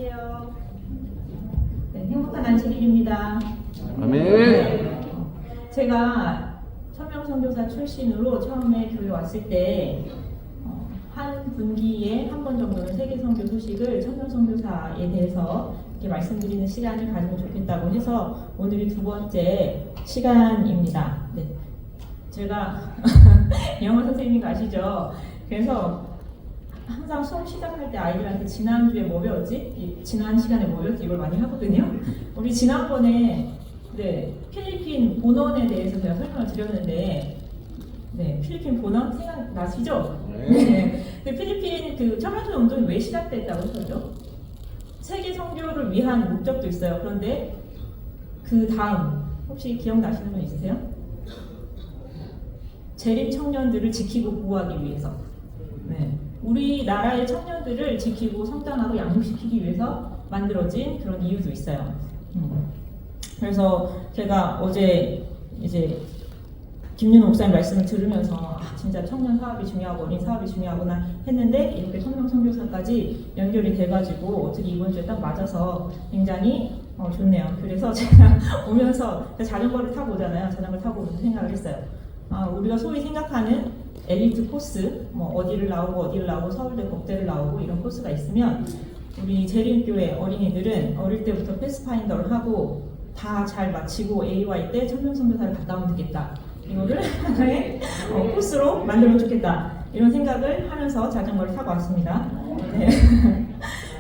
안녕하세요. 네, 행복한 안식일입니다. 아멘. 네, 제가 천명선교사 출신으로 처음에 교회 왔을 때 한 분기에 한 번 정도는 세계 선교 소식을 천명선교사에 대해서 이렇게 말씀드리는 시간을 가지면 좋겠다고 해서 오늘이 두 번째 시간입니다. 네, 제가 영어 선생님인 거 아시죠? 그래서 항상 수업 시작할 때 아이들한테 지난주에 뭐 배웠지? 지난 시간에 뭐 배웠지? 이걸 많이 하거든요. 우리 지난번에 필리핀 본원에 대해서 제가 설명을 드렸는데 필리핀 본원 생각나시죠? 네. 필리핀 그 천명선 운동이 왜 시작됐다고 했었죠? 세계 선교를 위한 목적도 있어요. 그런데 그 다음 혹시 기억나시는 분 있으세요? 재림 청년들을 지키고 보호하기 위해서. 네. 우리나라의 청년들을 지키고 성장하고 양육시키기 위해서 만들어진 그런 이유도 있어요. 그래서 제가 어제 이제 김윤호 목사님 말씀을 들으면서 진짜 청년 사업이 중요하고 어린 사업이 중요하구나 했는데 이렇게 천명 선교사까지 연결이 돼가지고 어떻게 이번 주에 딱 맞아서 굉장히 좋네요. 그래서 제가 오면서 자전거를 타고 오잖아요. 자전거 타고 오면서 생각을 했어요. 우리가 소위 생각하는 엘리트 코스, 뭐 어디를 나오고 서울대, 법대를 나오고 이런 코스가 있으면 우리 재림교회 어린이들은 어릴 때부터 패스파인더를 하고 다 잘 마치고 AY 때 천명선교사를 갔다 오면 되겠다. 이거를 하나의 코스로 만들면 좋겠다. 이런 생각을 하면서 자전거를 타고 왔습니다. 네.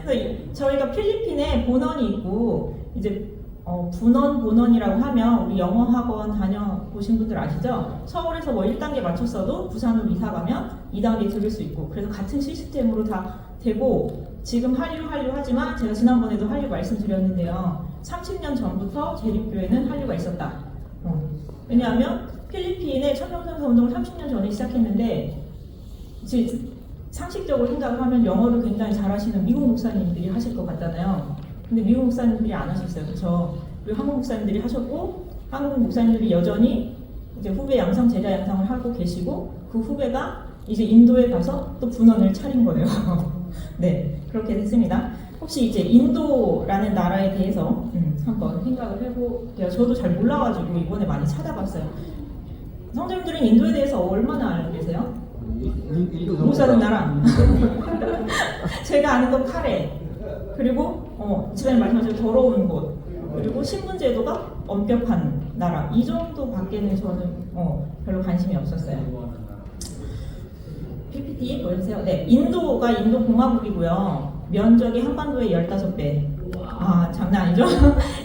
그래서 저희가 필리핀에 본원이 있고 이제 본원이라고 하면 우리 영어 학원 다녀보신 분들 아시죠? 서울에서 뭐 1단계 맞췄어도 부산으로 이사 가면 2단계 들을 수 있고 그래서 같은 시스템으로 다 되고 지금 한류 하지만 제가 지난번에도 한류 말씀드렸는데요. 30년 전부터 재림교회는 한류가 있었다. 왜냐하면 필리핀의 천명선교 운동을 30년 전에 시작했는데 이제 상식적으로 생각을 하면 영어를 굉장히 잘하시는 미국 목사님들이 하실 것 같잖아요. 근데 미국 목사님들이 안 하셨어요. 그렇죠? 그리고 한국 목사님들이 하셨고 한국 목사님들이 여전히 이제 후배 양성, 제자 양성을 하고 계시고 그 후배가 이제 인도에 가서 또 분원을 차린 거예요. 네, 그렇게 됐습니다. 혹시 이제 인도라는 나라에 대해서 한번 생각을 해볼게요. 저도 잘 몰라가지고 이번에 많이 찾아봤어요. 성도님들은 인도에 대해서 얼마나 알고 계세요? 못 사는 나라. 제가 아는 건 카레. 그리고 집안에 말씀하신 더러운 곳. 그리고 신분제도가 엄격한 나라. 이 정도밖에는 저는 별로 관심이 없었어요. PPT 보여주세요. 네, 인도가 인도 공화국이고요. 면적이 한반도의 15배. 장난 아니죠?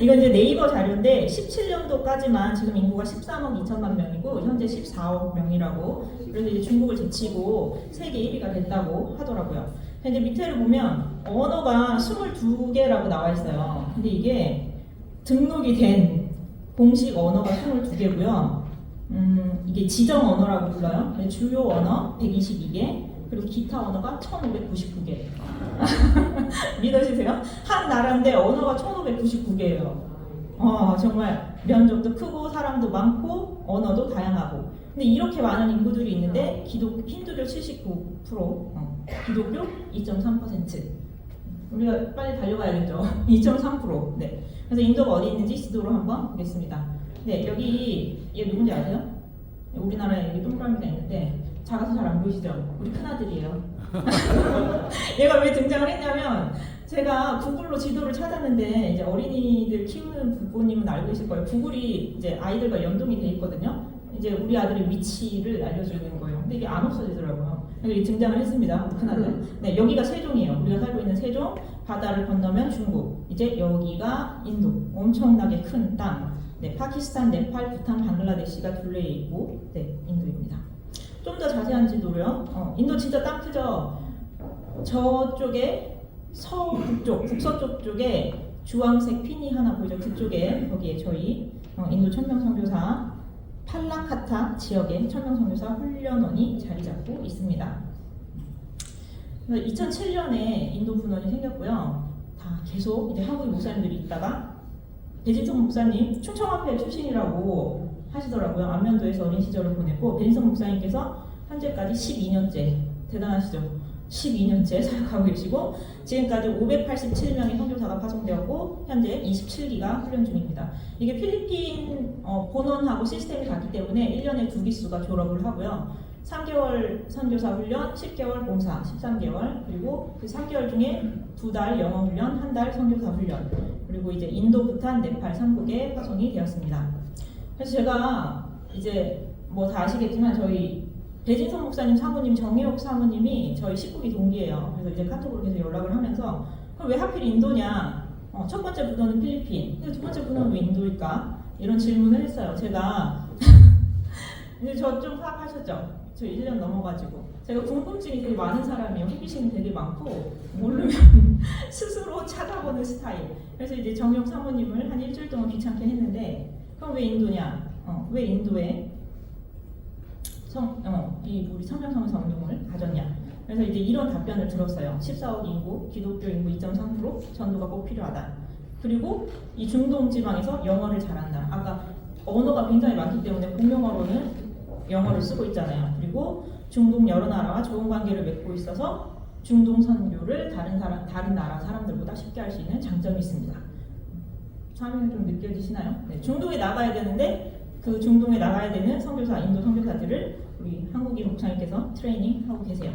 이건 이제 네이버 자료인데 17년도까지만 지금 인구가 13억 2천만 명이고 현재 14억 명이라고. 그래서 이제 중국을 제치고 세계 1위가 됐다고 하더라고요. 근데 밑에를 보면 언어가 22개라고 나와 있어요. 근데 이게 등록이 된 공식 언어가 22개고요. 이게 지정 언어라고 불러요. 주요 언어 122개, 그리고 기타 언어가 1599개. 믿으시세요? 한 나라인데 언어가 1599개예요. 정말 면적도 크고 사람도 많고 언어도 다양하고. 근데 이렇게 많은 인구들이 있는데 힌두교 79%, 기독교 2.3%. 우리가 빨리 달려가야겠죠. 2.3%. 네. 그래서 인도가 어디 있는지 지도로 한번 보겠습니다. 네, 여기 얘 누군지 아세요? 우리나라에 여기 동그라미가 있는데 작아서 잘 안 보이시죠? 우리 큰아들이에요. 얘가 왜 등장을 했냐면 제가 구글로 지도를 찾았는데 이제 어린이들 키우는 부모님은 알고 계실 거예요. 구글이 이제 아이들과 연동이 돼 있거든요. 이제 우리 아들의 위치를 알려주는 거예요. 근데 이게 안 없어지더라고요. 그래서 등장을 했습니다. 큰아들. 네, 여기가 세종이에요. 우리가 살고 있는 세종. 바다를 건너면 중국. 이제 여기가 인도. 엄청나게 큰 땅. 네, 파키스탄, 네팔, 부탄, 방글라데시가 둘레에 있고, 인도입니다. 좀 더 자세한 지도로요. 인도 진짜 땅 크죠? 저쪽에 서북쪽, 북서쪽 쪽에 주황색 핀이 하나 보이죠? 그쪽에, 거기에 저희 인도 천명선교사 팔라카타 지역에 천명선교사 훈련원이 자리 잡고 있습니다. 2007년에 인도 분원이 생겼고요. 다 계속 이제 한국인 목사님들이 있다가 배진성 목사님 충청화폐 출신이라고 하시더라고요. 안면도에서 어린 시절을 보냈고 배진성 목사님께서 현재까지 12년째 대단하시죠. 12년째 사역하고 계시고 지금까지 587명의 선교사가 파송되었고 현재 27기가 훈련 중입니다. 이게 필리핀 본원하고 시스템이 같기 때문에 1년에 2기수가 졸업을 하고요. 3개월 선교사 훈련, 10개월 봉사, 13개월, 그리고 그 3개월 중에 2달 영어 훈련, 1달 선교사 훈련, 그리고 이제 인도, 부탄, 네팔 3국에 파송이 되었습니다. 그래서 제가 이제 뭐 다 아시겠지만 저희 배진선 목사님 사모님, 정혜옥 사모님이 저희 19기 동기예요. 그래서 이제 카톡으로 계속 연락을 하면서 그럼 왜 하필 인도냐? 첫 번째 부도는 필리핀, 근데 두 번째 부도는 왜 인도일까? 이런 질문을 했어요. 제가 근데 저 좀 파악하셨죠? 저 1년 넘어가지고 제가 궁금증이 되게 많은 사람이에요. 호기심이 되게 많고 모르면 스스로 찾아보는 스타일. 그래서 이제 정혜옥 사모님을 한 일주일 동안 귀찮게 했는데 그럼 왜 인도냐? 왜 인도에 이 우리 청명성에서 운동을 가졌냐? 그래서 이제 이런 답변을 들었어요. 14억 인구, 기독교 인구 2.3%, 전도가 꼭 필요하다. 그리고 이 중동 지방에서 영어를 잘한다. 아까 언어가 굉장히 많기 때문에 공용어로는 영어를 쓰고 있잖아요. 그리고 중동 여러 나라와 좋은 관계를 맺고 있어서 중동 선교를 다른 나라 사람들보다 쉽게 할 수 있는 장점이 있습니다. 사명이 좀 느껴지시나요? 네, 중동에 나가야 되는데 그 중동에 나가야 되는 선교사, 인도 선교사들을 우리 한국인 목사님께서 트레이닝하고 계세요.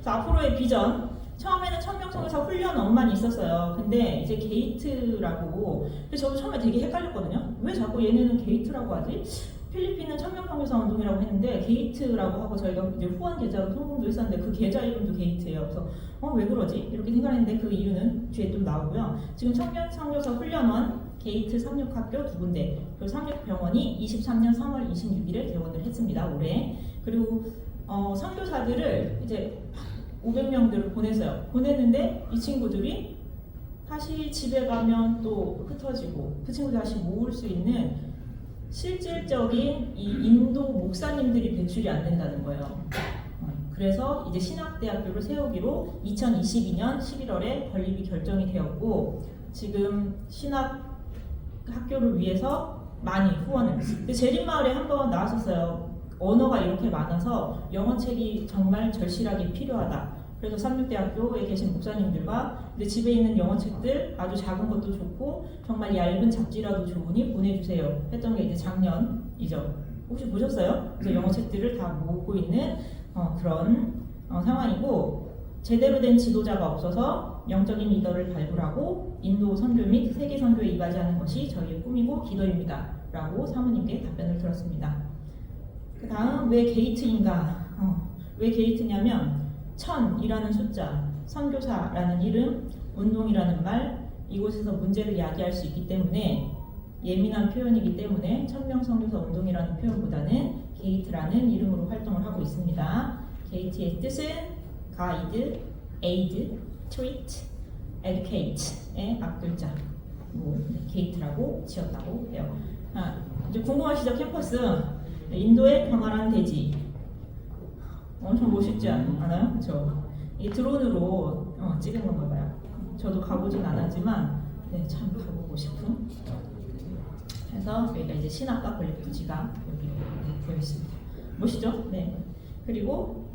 그래서 앞으로의 비전, 처음에는 천명선교사 훈련원만 있었어요. 근데 이제 게이트라고, 그래서 저도 처음에 되게 헷갈렸거든요. 왜 자꾸 얘네는 게이트라고 하지? 필리핀은 천명선교사 운동이라고 했는데 게이트라고 하고 저희가 이제 후원 계좌로 송금도 했었는데 그 계좌 이름도 게이트예요. 그래서 왜 그러지? 이렇게 생각했는데 그 이유는 뒤에 또 나오고요. 지금 천명선교사 훈련원 게이트 상륙학교 2군데, 그리고 상륙병원이 23년 3월 26일에 개원을 했습니다. 올해. 그리고 선교사들을 이제 500명들을 보냈어요. 보냈는데 이 친구들이 다시 집에 가면 또 흩어지고 그 친구들 다시 모을 수 있는 실질적인 이 인도 목사님들이 배출이 안 된다는 거예요. 그래서 이제 신학대학교를 세우기로 2022년 11월에 건립이 결정이 되었고 지금 신학 학교를 위해서 많이 후원을. 제림마을에 한번 나왔었어요. 언어가 이렇게 많아서 영어책이 정말 절실하게 필요하다. 그래서 삼육대학교에 계신 목사님들과 이제 집에 있는 영어책들 아주 작은 것도 좋고 정말 얇은 잡지라도 좋으니 보내주세요 했던 게 이제 작년이죠. 혹시 보셨어요? 그래서 영어책들을 다 모으고 있는 그런 상황이고 제대로 된 지도자가 없어서 영적인 리더를 발굴하고 인도 선교 및 세계 선교에 이바지하는 것이 저희의 꿈이고 기도입니다. 라고 사모님께 답변을 들었습니다. 그 다음 왜 게이트인가? 왜 게이트냐면 1000이라는 숫자, 선교사라는 이름, 운동이라는 말, 이곳에서 문제를 야기할 수 있기 때문에 예민한 표현이기 때문에 천명선교사 운동이라는 표현보다는 게이트라는 이름으로 활동을 하고 있습니다. 게이트의 뜻은 가이드, 에이드, 트리트, 에듀케이트의 앞글자 게이트라고 지었다고 해요. 이제 궁금하시죠? 캠퍼스 인도의 평화란 대지 엄청 멋있지 않아요? 그렇죠? 이 드론으로 찍은 건가 봐요. 저도 가보진 않았지만 참 가보고 싶은. 그래서 여기가 이제 신학과 건립부지가 여기 되어 있습니다. 멋있죠? 네. 그리고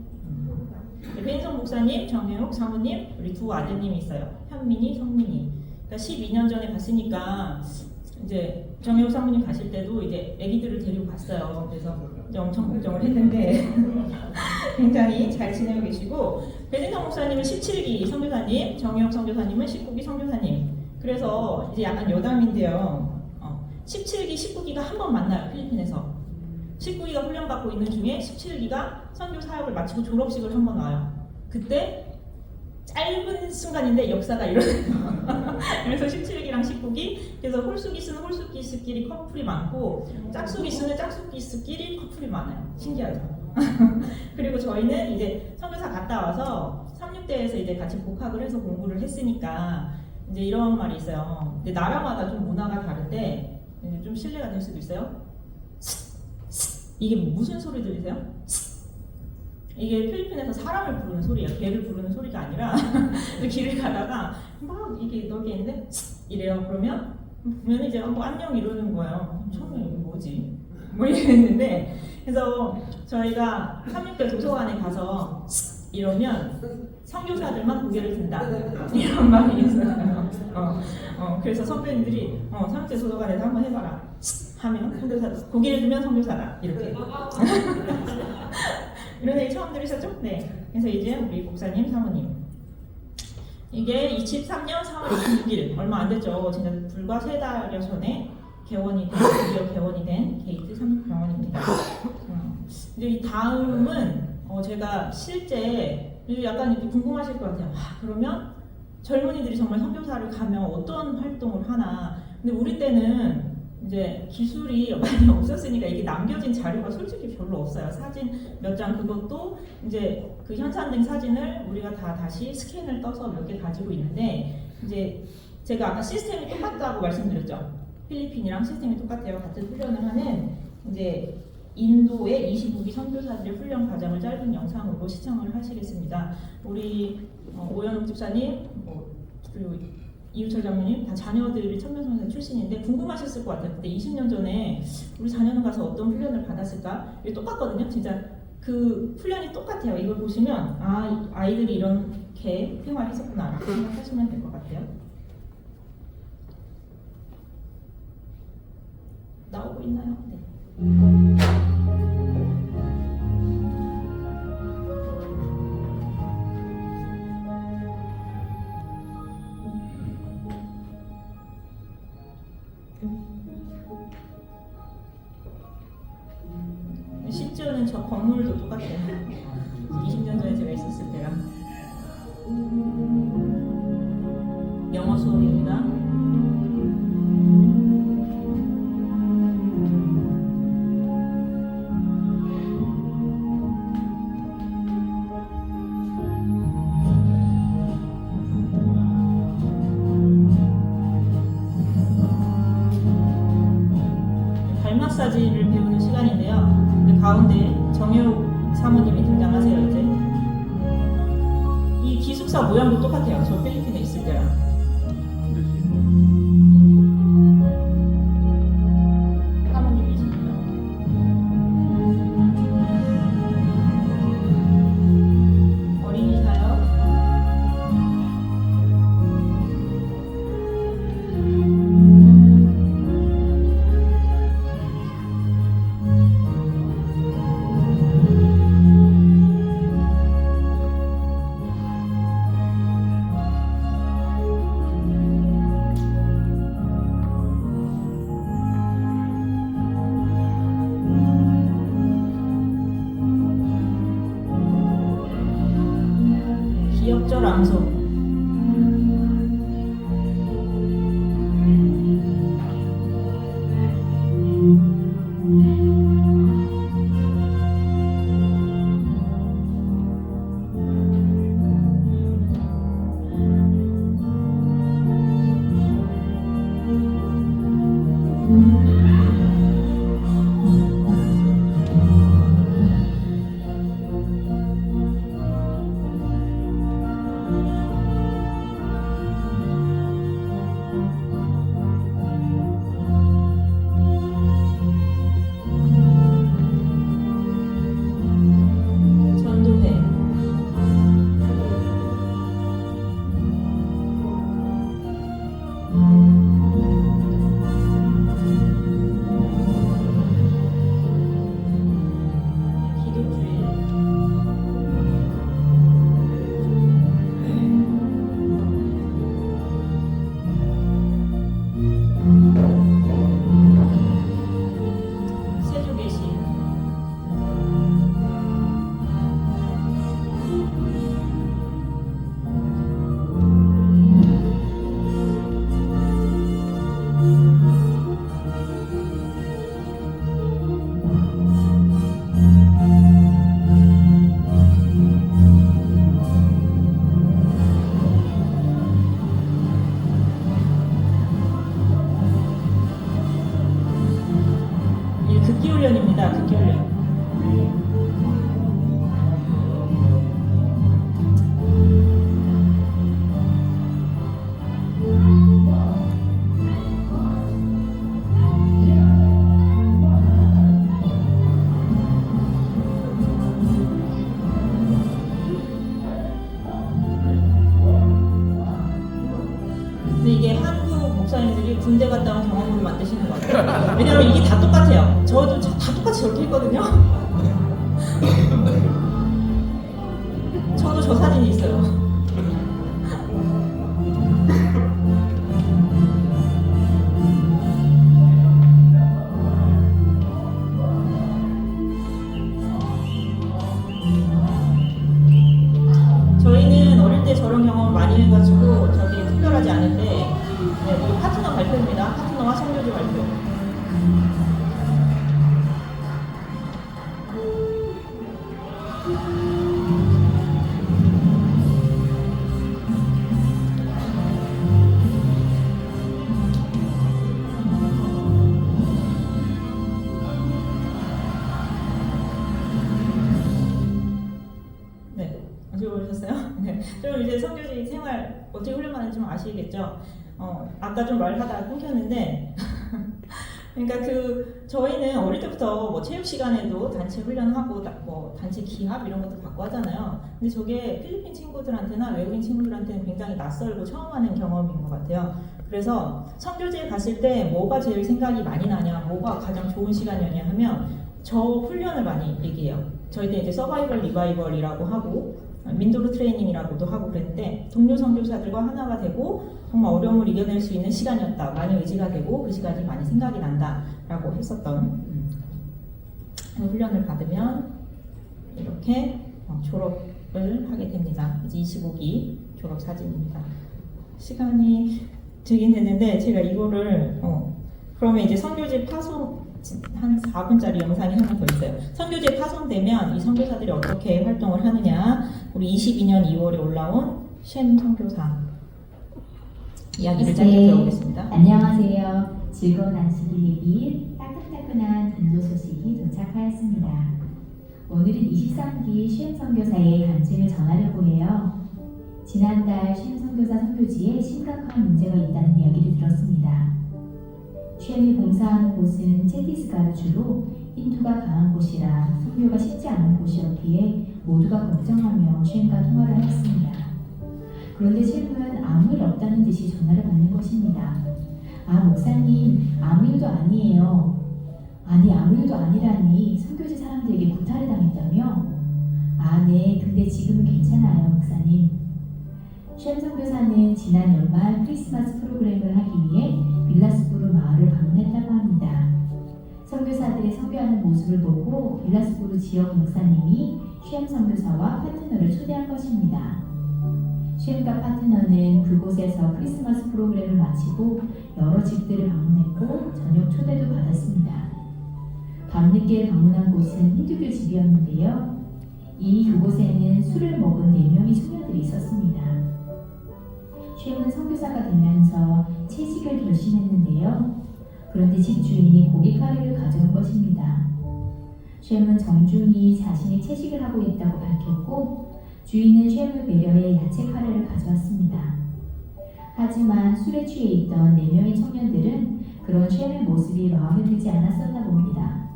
배인성 목사님, 정혜옥 사모님, 우리 두 아드님이 있어요. 현민이, 성민이. 그러니까 12년 전에 갔으니까 이제 정혜옥 사모님 가실 때도 이제 아기들을 데리고 갔어요. 그래서 이제 엄청 걱정을 했는데 굉장히 잘 지내고 계시고 배진성 목사님은 17기 선교사님, 정혜옥 선교사님은 19기 선교사님. 그래서 이제 약간 여담인데요. 17기, 19기가 한 번 만나요. 필리핀에서. 19기가 훈련받고 있는 중에 17기가 선교 사역을 마치고 졸업식을 한 번 와요. 그때 짧은 순간인데 역사가 일어나요. 그래서 17기랑 19기, 그래서 홀수기수는 홀수기수끼리 커플이 많고 짝수기수는 짝수기수끼리 커플이 많아요. 신기하죠? 그리고 저희는 이제 선교사 갔다 와서 36대에서 이제 같이 복학을 해서 공부를 했으니까 이제 이런 말이 있어요. 근데 나라마다 좀 문화가 다른데 좀 신뢰가 될 수도 있어요. 이게 무슨 소리 들리세요? 이게 필리핀에서 사람을 부르는 소리예요. 개를 부르는 소리가 아니라 길을 가다가 막 이게 넓게 있는데 이래요. 그러면 보면 이제 뭐 안녕 이러는 거예요. 처음에 이게 뭐지? 뭐 이랬는데 그래서 저희가 36대 도서관에 가서 이러면 선교사들만 고개를 든다 이런 말이 있어요. 그래서 선배님들이 삼체 도서관에서 한번 해봐라 하면 선교사 고개를 들면 선교사다 이렇게 이런 얘기 처음 들으셨죠? 네. 그래서 이제 우리 목사님 사모님 이게 23년 3월 26일 얼마 안 됐죠. 진짜 불과 3달여 전에 드디어 개원이 된 게이트 삼육병원입니다. 근데 이 다음은 제가 실제 약간 이렇게 궁금하실 것 같아요. 그러면 젊은이들이 정말 선교사를 가면 어떤 활동을 하나. 근데 우리 때는 이제 기술이 많이 없었으니까 이게 남겨진 자료가 솔직히 별로 없어요. 사진 몇 장 그것도 이제 그 현산된 사진을 우리가 다 다시 스캔을 떠서 몇 개 가지고 있는데 이제 제가 아까 시스템이 똑같다고 말씀드렸죠. 필리핀이랑 시스템이 똑같아요. 같은 훈련을 하는 이제 인도의 25기 선교사들의 훈련 과정을 짧은 영상으로 시청을 하시겠습니다. 우리 오연옥 집사님, 그리고 이유철 장로님 다 자녀들이 천명선교 출신인데 궁금하셨을 것 같아요. 그때 20년 전에 우리 자녀는 가서 어떤 훈련을 받았을까? 이게 똑같거든요. 진짜 그 훈련이 똑같아요. 이걸 보시면 아이들이 이렇게 생활했었구나 이렇게 생각하시면 될 것 같아요. 나오고 있나요? 네. 심지어는 저 건물도 똑같아요. 20년 전에 제가 있었을 때랑. 영어 수업입니다. 마사지를 배우는 시간인데요. 근데 가운데 정효 사모님이 등장하세요. 이제 이 기숙사 모양도 똑같아요. 저 필리핀에 있을 때랑. 사모님이십니다. 어린이 사역. 기억절 암송. 분들이 군대 갔다 온 경험으로 만드시는 것 같아요. 왜냐면 이게 다 똑같아요. 저도 다 똑같이 저렇게 했거든요. 저도 저 사진이 있어요. 저희는 어릴 때 저런 경험을 많이 해가지고 저기 특별하지 않은데 네, 우리 파트너 발표입니다. 파트너와 성교지 발표. 네, 아시고보셨어요? 네, 좀 이제 성교지 생활 어떻게 훈련하는지 좀 아시겠죠? 아까 좀 말하다가 끊겼는데 그러니까 저희는 어릴 때부터 뭐 체육 시간에도 단체 훈련하고 뭐 단체 기합 이런 것도 받고 하잖아요. 근데 저게 필리핀 친구들한테나 외국인 친구들한테는 굉장히 낯설고 처음 하는 경험인 것 같아요. 그래서 선교지에 갔을 때 뭐가 제일 생각이 많이 나냐, 뭐가 가장 좋은 시간이었냐 하면 저 훈련을 많이 얘기해요. 저희 때 이제 서바이벌 리바이벌이라고 하고 민도르 트레이닝이라고도 하고 그랬는데 동료 선교사들과 하나가 되고 정말 어려움을 이겨낼 수 있는 시간이었다. 많이 의지가 되고 그 시간이 많이 생각이 난다라고 했었던 그 훈련을 받으면 이렇게 졸업을 하게 됩니다. 이제 25기 졸업 사진입니다. 시간이 되긴 됐는데 제가 이거를 그러면 이제 선교지 파송 한 4분짜리 영상이 하나 더 있어요. 선교지에 파송되면 이 선교사들이 어떻게 활동을 하느냐. 우리 22년 2월에 올라온 쉔 선교사 이야기를 짧게 들어보겠습니다. 안녕하세요. 즐거운 안식일 얘기 따끈따끈한 인도 소식이 도착하였습니다. 오늘은 23기 쉔 선교사의 간증을 전하려고 해요. 지난달 쉔 선교사 선교지에 심각한 문제가 있다는 이야기를 들었습니다. 쉔이 봉사하는 곳은 체티스가르주로 인투가 강한 곳이라 선교가 쉽지 않은 곳이었기에 모두가 걱정하며 쉔과 통화를 하였습니다. 그런데 쉔은 아무 일 없다는 듯이 전화를 받는 것입니다. 목사님, 아무 일도 아니에요. 아니, 아무 일도 아니라니 선교지 사람들에게 구타를 당했다며? 네, 근데 지금은 괜찮아요, 목사님. 쉔 선교사는 지난 연말 크리스마스 프로그램을 하기 위해 빌라스부르 마을을 방문했다고 합니다. 선교사들의 선교하는 모습을 보고 빌라스부르 지역 목사님이 쉔 선교사와 파트너를 초대한 것입니다. 쉔과 파트너는 그곳에서 크리스마스 프로그램을 마치고 여러 집들을 방문했고 저녁 초대도 받았습니다. 밤늦게 방문한 곳은 힌두교 집이었는데요. 이미 그곳에는 술을 먹은 4명의 청년들이 있었습니다. 쉔은 선교사가 되면서 채식을 결심했는데요. 그런데 집주인이 고기 카레를 가져온 것입니다. 쉔은 정중히 자신이 채식을 하고 있다고 밝혔고 주인은 쉔을 배려해 야채 카레를 가져왔습니다. 하지만 술에 취해 있던 4명의 청년들은 그런 쉔의 모습이 마음에 들지 않았었나 봅니다.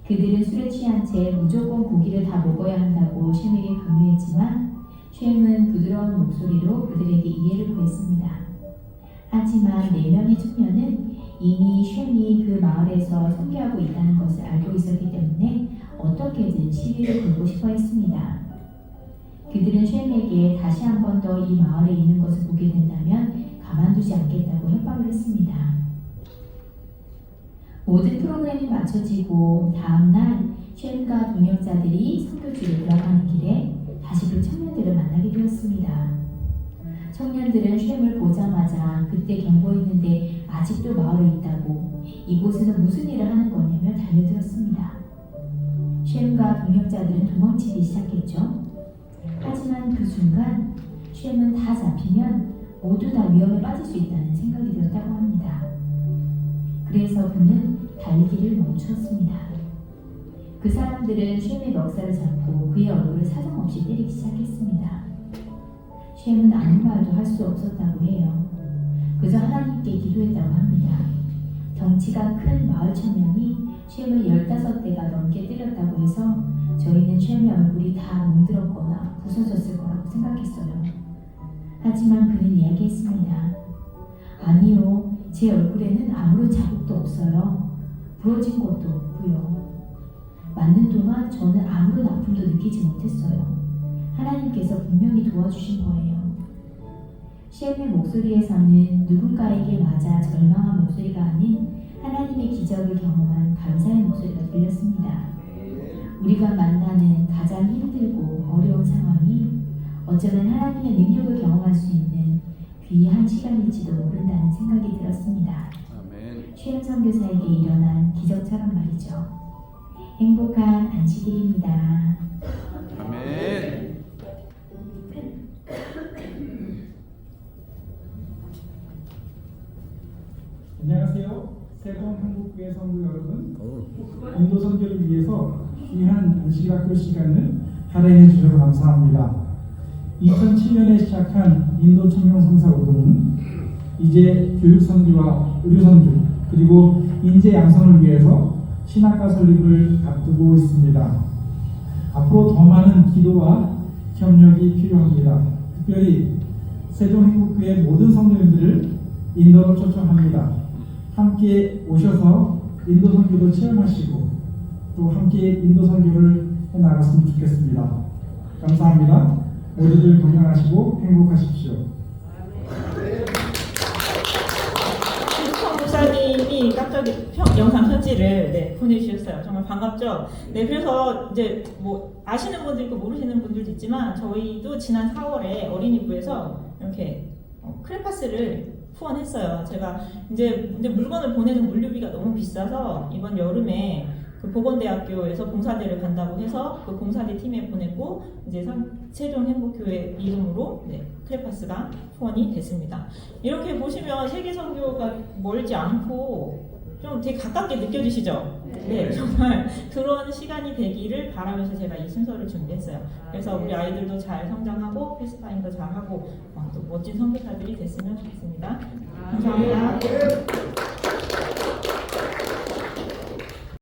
그들은 술에 취한 채 무조건 고기를 다 먹어야 한다고 쉔에게 강요했지만 쉔은 부드러운 목소리로 그들에게 이해를 구했습니다. 하지만 4명의 청년은 이미 쉔이 그 마을에서 선교하고 있다는 것을 알고 있었기 때문에 어떻게든 시비를 걸고 싶어 했습니다. 그들은 쉔에게 다시 한 번 더 이 마을에 있는 것을 보게 된다면 가만두지 않겠다고 협박을 했습니다. 모든 프로그램이 마쳐지고 다음날 쉔과 동역자들이 선교지로 돌아가는 길에 다시 그 청년들을 만나게 되었습니다. 청년들은 쉔을 보자마자 그때 경고했는데 아직도 마을에 있다고 이곳에서 무슨 일을 하는 거냐며 달려들었습니다. 쉔과 동역자들은 도망치기 시작했죠. 하지만 그 순간 쉔은 다 잡히면 모두 다 위험에 빠질 수 있다는 생각이 들었다고 합니다. 그래서 그는 달리기를 멈추었습니다. 그 사람들은 쉔의 멱살을 잡고 그의 얼굴을 사정없이 때리기 시작했습니다. 쉔은 아무 말도 할 수 없었다고 해요. 그저 하나님께 기도했다고 합니다. 덩치가 큰 마을 청년이 쉔을 15대가 넘게 때렸다고 해서 저희는 쉔의 얼굴이 다 뭉들었거나 부서졌을 거라고 생각했어요. 하지만 그는 이야기했습니다. 아니요, 제 얼굴에는 아무런 자국도 없어요. 부러진 것도 없고요. 맞는 동안 저는 아무런 아픔도 느끼지 못했어요. 하나님께서 분명히 도와주신 거예요. 시엠의 목소리에서는 누군가에게 맞아 절망한 목소리가 아닌 하나님의 기적을 경험한 감사의 목소리가 들렸습니다. 우리가 만나는 가장 힘들고 어려운 상황이 어쩌면 하나님의 능력을 경험할 수 있는 귀한 시간일지도 모른다는 생각이 들었습니다. 아멘. 최현 선교사에게 일어난 기적처럼 말이죠. 행복한 안식일입니다. 아멘. 안녕하세요. 세종 한국교회 성도 여러분. 인도 선교를 위해서 귀한 안식학교 시간을 할애해 주셔서 감사합니다. 2007년에 시작한 인도 청년 성사 운동은 이제 교육 선교와 의료 선교 그리고 인재 양성을 위해서 신학과 설립을 앞두고 있습니다. 앞으로 더 많은 기도와 협력이 필요합니다. 특별히 세종 한국교회 모든 성도님들을 인도로 초청합니다. 함께 오셔서 인도 선교도 체험하시고 또 함께 인도 선교를 해나갔으면 좋겠습니다. 감사합니다. 모두들 건강하시고 행복하십시오. 김수성 목사님이 깜짝이 영상 편지를 보내주셨어요. 정말 반갑죠? 네, 그래서 이제 뭐 아시는 분도 있고 모르시는 분들도 있지만 저희도 지난 4월에 어린이부에서 이렇게 크레파스를 후원했어요. 제가 이제 근데 물건을 보내는 물류비가 너무 비싸서 이번 여름에 그 보건대학교에서 봉사대를 간다고 해서 그 봉사대 팀에 보내고 이제 세종 행복교회 이름으로 크레파스가 후원이 됐습니다. 이렇게 보시면 세계 선교가 멀지 않고 좀 되게 가깝게 느껴지시죠? 네, 정말 그런 시간이 되기를 바라면서 제가 이 순서를 준비했어요. 그래서 우리 아이들도 잘 성장하고 패스파인도 잘하고 또 멋진 선교사들이 됐으면 좋겠습니다. 감사합니다.